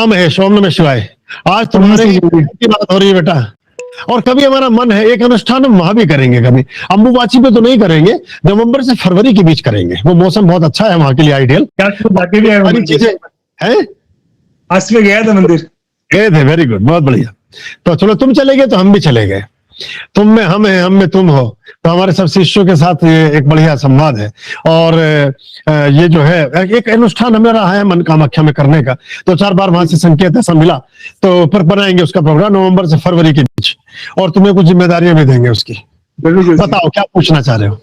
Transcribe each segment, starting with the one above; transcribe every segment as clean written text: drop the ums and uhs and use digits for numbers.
हाँ महेश, ओम नमः शिवाय। आज तुम्हारे की बात हो रही है बेटा, और कभी हमारा मन है एक अनुष्ठान हम वहां भी करेंगे, कभी अम्बुबाची पे तो नहीं करेंगे, नवंबर से फरवरी के बीच करेंगे। वो मौसम बहुत अच्छा है वहां के लिए, आइडियल। जाके भी आए सारी चीजें हैं। आज में गया था मंदिर, गए थे, वेरी गुड, बहुत बढ़िया। तो चलो, तुम चले गए तो हम भी चले गए। तुम में हम है, हम में तुम हो, तो हमारे सब शिष्यों के साथ ये एक बढ़िया संवाद है। और ये जो है एक अनुष्ठान हमें रहा है मन कामाख्या में करने का, तो 4 बार वहां से संकेत ऐसा मिला, तो पर बनाएंगे उसका प्रोग्राम नवंबर से फरवरी के बीच, और तुम्हें कुछ जिम्मेदारियां भी देंगे उसकी। बताओ क्या पूछना चाह रहे हो।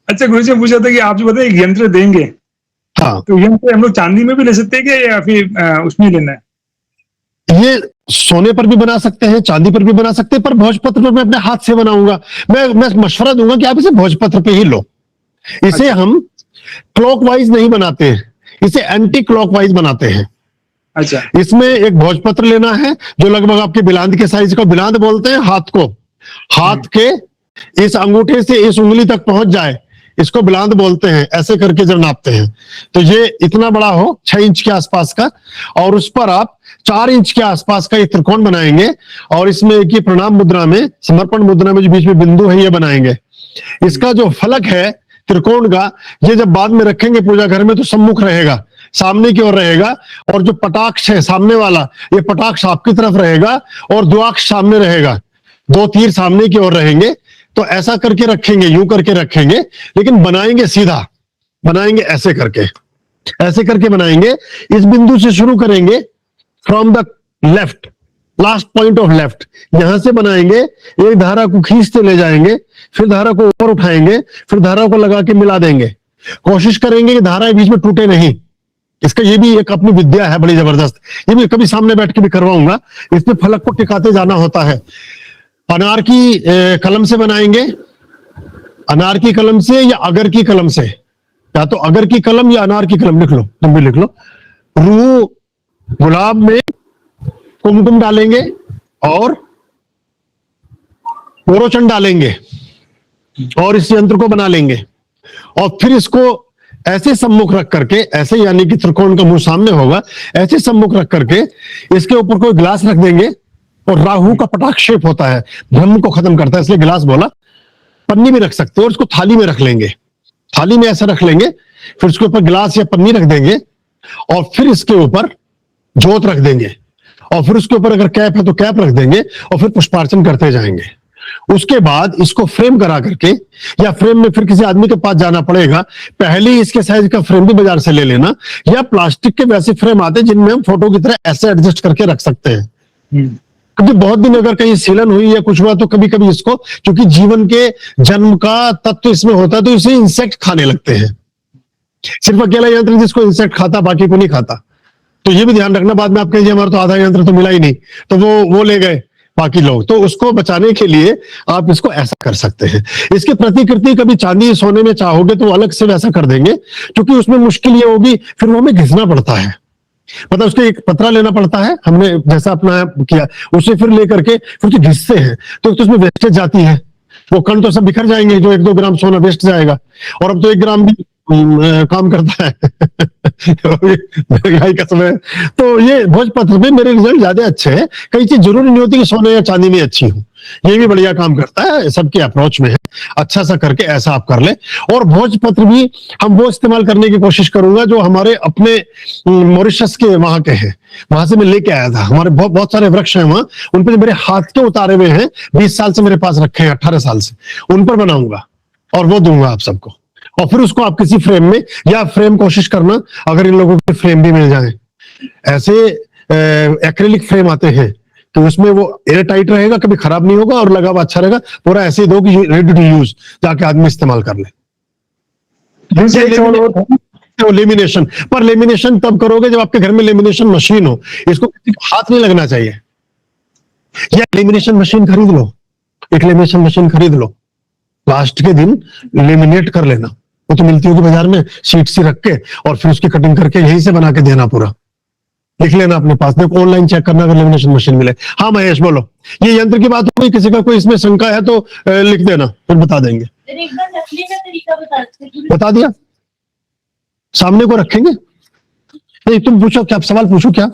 अच्छा गुरु जी पूछा था कि आप जो बताए एक यंत्र देंगे, हाँ, तो यंत्र हम लोग चांदी में भी ले सकते हैं क्या, या फिर उसमें लेना है? ये सोने पर भी बना सकते हैं, चांदी पर भी बना सकते हैं, पर भोजपत्र पर मैं अपने हाथ से बनाऊंगा। मैं मशवरा दूंगा कि आप इसे भोजपत्र पे ही लो। इसे हम क्लॉकवाइज नहीं बनाते हैं, इसे एंटी क्लॉकवाइज बनाते हैं। अच्छा, इसमें एक भोजपत्र लेना है जो लगभग आपके बिलांद के साइज को, बिलांद बोलते हैं हाथ को, हाथ के इस अंगूठे से इस उंगली तक पहुंच जाए, इसको बिलांद बोलते हैं। ऐसे करके जब नापते हैं तो ये इतना बड़ा हो, 6 इंच के आसपास का, और उस पर आप 4 इंच के आसपास का एक त्रिकोण बनाएंगे, और इसमें एक प्रणाम मुद्रा में, समर्पण मुद्रा में जो बीच में बिंदु है, ये बनाएंगे। इसका जो फलक है त्रिकोण का, ये जब बाद में रखेंगे पूजा घर में तो सम्मुख रहेगा, सामने की ओर रहेगा, और जो पटाक्ष है सामने वाला, ये पटाक्ष आपकी तरफ रहेगा, और द्वाक्ष सामने रहेगा, 2 तीर सामने की ओर रहेंगे। तो ऐसा करके रखेंगे, यूं करके रखेंगे, लेकिन बनाएंगे सीधा, बनाएंगे ऐसे करके, ऐसे करके बनाएंगे। इस बिंदु से शुरू करेंगे, from the left, last point of left, यहां से बनाएंगे, एक धारा को खींचते ले जाएंगे, फिर धारा को ऊपर उठाएंगे, फिर धारा को लगा के मिला देंगे। कोशिश करेंगे कि धारा बीच में टूटे नहीं। इसका ये भी एक अपनी विद्या है बड़ी जबरदस्त, ये भी कभी सामने बैठ के भी करवाऊंगा। इसमें फलक को टिकाते जाना होता है। अनार की कलम से बनाएंगे, अनार की कलम से या अगर की कलम से, या तो अगर की कलम या अनार की कलम, लिख लो, तुम भी लिख लो। रूह गुलाब में कुमकुम डालेंगे और ओरोचन डालेंगे, और इस यंत्र को बना लेंगे, और फिर इसको ऐसे सम्मुख रख करके, ऐसे यानी कि त्रिकोण का मुंह सामने होगा, ऐसे सम्मुख रख करके इसके ऊपर कोई गिलास रख देंगे, और राहु का पटाक्षेप होता है, ब्रह्म को खत्म करता है, इसलिए गिलास बोला। पन्नी भी रख सकते हो, और इसको थाली में रख लेंगे, थाली में ऐसा रख लेंगे, फिर उसके ऊपर गिलास या पन्नी रख देंगे, और फिर इसके ऊपर जोत रख देंगे, और फिर उसके ऊपर अगर कैप है तो कैप रख देंगे, और फिर पुष्पार्चन करते जाएंगे। उसके बाद इसको फ्रेम करा करके, या फ्रेम में फिर किसी आदमी के पास जाना पड़ेगा, पहले ही इसके साइज का फ्रेम भी बाजार से ले लेना, या प्लास्टिक के वैसे फ्रेम आते हैं जिनमें हम फोटो की तरह ऐसे एडजस्ट करके रख सकते हैं। क्योंकि बहुत दिन अगर कहीं सीलन हुई या कुछ हुआ तो कभी कभी इसको, क्योंकि जीवन के जन्म का तत्व इसमें होता है, तो इसे इंसेक्ट खाने लगते हैं। सिर्फ अकेला यंत्र जिसको इंसेक्ट खाता, बाकी को नहीं खाता। तो ये भी ध्यान रखना, बाद में आप कहिए हमारा तो आधा यंत्र तो मिला ही नहीं, तो वो ले गए बाकी लोग। तो उसको बचाने के लिए आप इसको ऐसा कर सकते हैं। इसकी प्रतिकृति कभी चांदी सोने में चाहोगे तो अलग से वैसा कर देंगे, क्योंकि उसमें मुश्किल ये होगी, फिर वो हमें घिसना पड़ता है, मतलब उसके एक पतरा लेना पड़ता है, हमने जैसा अपना किया उसे फिर लेकर के फिर तो घिसते हैं, तो उसमें वेस्टेज जाती है, वो कण तो सब बिखर जाएंगे, जो 1-2 ग्राम सोना वेस्ट जाएगा, और अब तो 1 ग्राम भी काम करता है महंगाई का समय। तो ये भोजपत्र में मेरे रिजल्ट ज्यादा अच्छे हैं। कई चीज जरूरी नहीं होती कि सोने या चांदी में अच्छी हो, ये भी बढ़िया काम करता है, सबके अप्रोच में है। अच्छा सा करके ऐसा आप कर ले। और भोजपत्र भी हम वो इस्तेमाल करने की कोशिश करूंगा जो हमारे अपने मॉरिशस के वहां के हैं, वहां से मैं लेके आया था। हमारे बहुत सारे वृक्ष हैं वहां, उन पर मेरे हाथ के उतारे हुए हैं, 20 साल से मेरे पास रखे हैं, 18 साल से, उन पर बनाऊंगा और वो दूंगा आप सबको। और फिर उसको आप किसी फ्रेम में, या फ्रेम कोशिश करना अगर इन लोगों के फ्रेम भी मिल जाए, ऐसे एक्रिलिक फ्रेम आते हैं, तो उसमें वो एयर टाइट रहेगा, कभी खराब नहीं होगा और लगा हुआ अच्छा रहेगा। पूरा ऐसे ही दो कि रेडी टू यूज, जाके आदमी इस्तेमाल कर ले। लेमिनेशन, पर लेमिनेशन तब करोगे जब आपके घर में लेमिनेशन मशीन हो, इसको हाथ नहीं लगना चाहिए। या लेमिनेशन मशीन खरीद लो, एक लेमिनेशन मशीन खरीद लो, लास्ट के दिन लेमिनेट कर लेना, वो तो मिलती होगी बाजार में, शीट सी रख के, और फिर उसकी कटिंग करके यहीं से बना के देना, पूरा लिख लेना अपने पास, देखो ऑनलाइन चेक करना अगर लेमिनेशन मशीन मिले। हाँ महेश बोलो, ये यंत्र की बात हो गई, किसी का कोई इसमें शंका है तो लिख देना, फिर बता देंगे। एक बार रखने का तरीका बता दिया, सामने को रखेंगे। नहीं तुम पूछो, क्या सवाल पूछो क्या?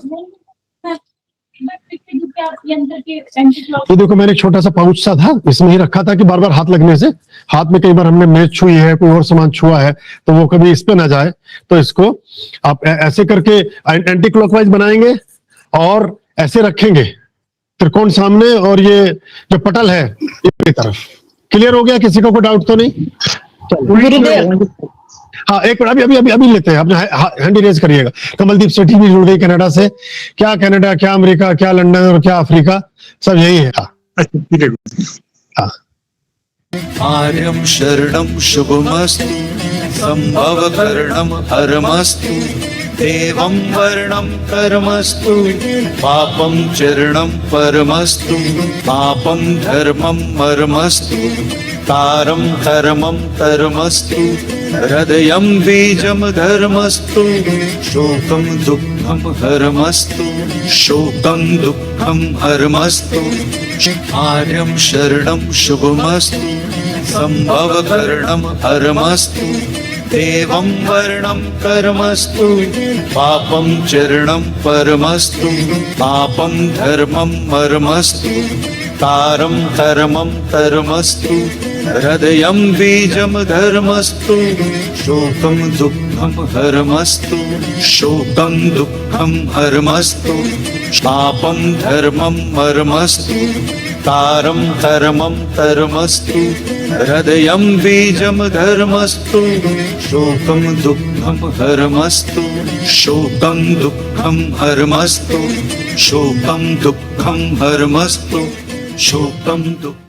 क्या आप यंत्र के एंटी क्लॉक ये देखो, मैंने छोटा सा पाउच सा था, इसमें ही रखा था कि बार बार हाथ लगने से, हाथ में कई बार हमने मेज छुई है, कोई और सामान छुआ है, तो वो कभी इस पे ना जाए। तो इसको आप ऐसे करके एंटी क्लॉकवाइज बनाएंगे और ऐसे रखेंगे, त्रिकोण सामने, और ये जो पटल है इसकी तरफ। क्लियर हो गया? किसी को कोई डाउट तो नहीं? गुरुदेव हाँ, एक मिनट, अभी अभी अभी लेते हैं, अपने हैंड रेज करिएगा। कमलदीप सेठी भी जुड़ गई कनाडा से। क्या कनाडा, क्या अमेरिका, क्या लंदन और क्या अफ्रीका, सब यही है। हाँ, अच्छा ठीक है। हाँ। आर्यं शरणं शुभमस्तु संभवकरणं हरमस्तु देवं वर्णं कर्मस्तु पापं चरणं परमस्तु पापं धर्मं मर्मस्तु तारं धर्मं कर्मस्तु हृदयं बीजं धर्मस्तु शोकं दुःखं हरमस्तु शोकं दुःखं हरमस्तु आर्यं शरणं शुभमस्तु संभवकरणं हरमस्तु देवं वर्णं कर्मस्तु पापं चरणं परमस्तु पापं धर्मं मर्मस्तु तारं धर्मं कर्मस्तु हृदयं बीजं धर्मस्तु शोकं दुःखं हरमस्तु शोकं दुःखं हरमस्तु पापं धर्मं मर्मस्तु तारं धर्मं कर्मस्तु हृदयं बीजं धर्मस्तु शोकं दुःखं हरमस्तु शोकं दुःखं हरमस्तु शोकं दुःखं हरमस्तु शोकं दुःखं